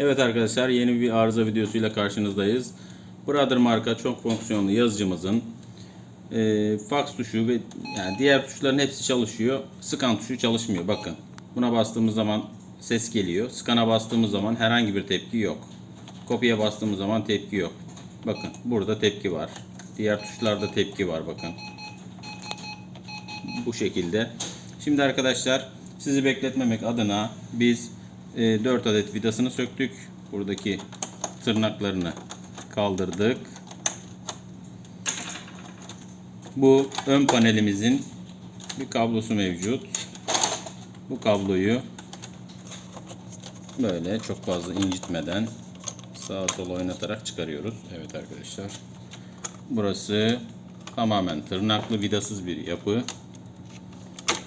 Evet arkadaşlar, yeni bir arıza videosuyla karşınızdayız. Brother marka çok fonksiyonlu yazıcımızın fax tuşu ve yani diğer tuşların hepsi çalışıyor. Scan tuşu çalışmıyor. Bakın. Buna bastığımız zaman ses geliyor. Scan'a bastığımız zaman herhangi bir tepki yok. Kopya bastığımız zaman tepki yok. Bakın burada tepki var. Diğer tuşlarda tepki var bakın. Bu şekilde. Şimdi arkadaşlar, sizi bekletmemek adına biz 4 adet vidasını söktük. Buradaki tırnaklarını kaldırdık. Bu ön panelimizin bir kablosu mevcut. Bu kabloyu böyle çok fazla incitmeden sağa sola oynatarak çıkarıyoruz. Evet arkadaşlar. Burası tamamen tırnaklı, vidasız bir yapı.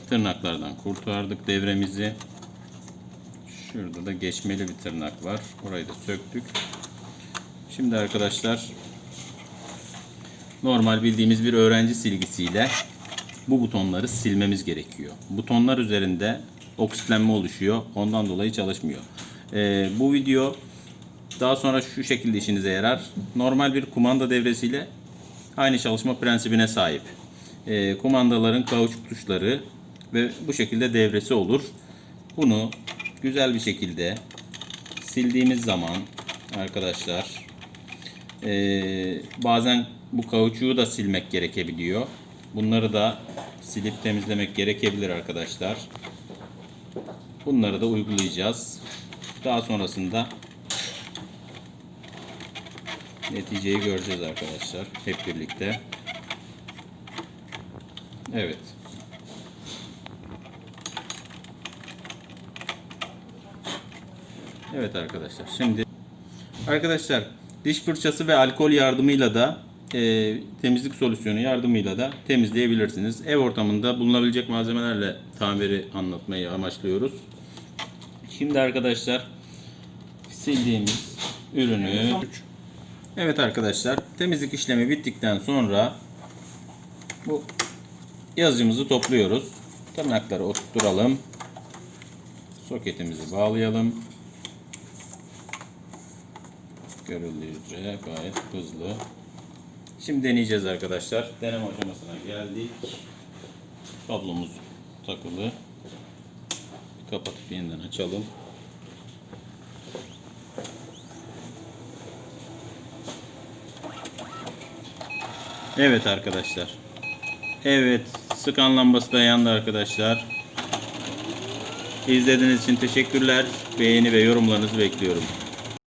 Tırnaklardan kurtardık devremizi. Şurada da geçmeli bir tırnak var. Orayı da söktük. Şimdi arkadaşlar, normal bildiğimiz bir öğrenci silgisiyle bu butonları silmemiz gerekiyor. Butonlar üzerinde oksitlenme oluşuyor. Ondan dolayı çalışmıyor. Bu video daha sonra şu şekilde işinize yarar. Normal bir kumanda devresiyle aynı çalışma prensibine sahip. Kumandaların kauçuk tuşları ve bu şekilde devresi olur. Bunu güzel bir şekilde sildiğimiz zaman arkadaşlar, bazen bu kauçuğu da silmek gerekebiliyor. Bunları da silip temizlemek gerekebilir arkadaşlar. Bunları da uygulayacağız. Daha sonrasında neticeyi göreceğiz arkadaşlar hep birlikte. Evet. Evet arkadaşlar. Şimdi arkadaşlar, diş fırçası ve alkol yardımıyla da temizlik solüsyonu yardımıyla da temizleyebilirsiniz. Ev ortamında bulunabilecek malzemelerle tamiri anlatmayı amaçlıyoruz. Şimdi arkadaşlar, sildiğimiz ürünü, evet arkadaşlar, temizlik işlemi bittikten sonra bu yazıcımızı topluyoruz. Tırnakları oturtturalım. Soketimizi bağlayalım. Görüldüğü üzere gayet hızlı. Şimdi deneyeceğiz arkadaşlar. Deneme aşamasına geldik. Kablomuz takılı. Kapatıp yeniden açalım. Evet arkadaşlar. Evet, scan lambası da yandı arkadaşlar. İzlediğiniz için teşekkürler. Beğeni ve yorumlarınızı bekliyorum.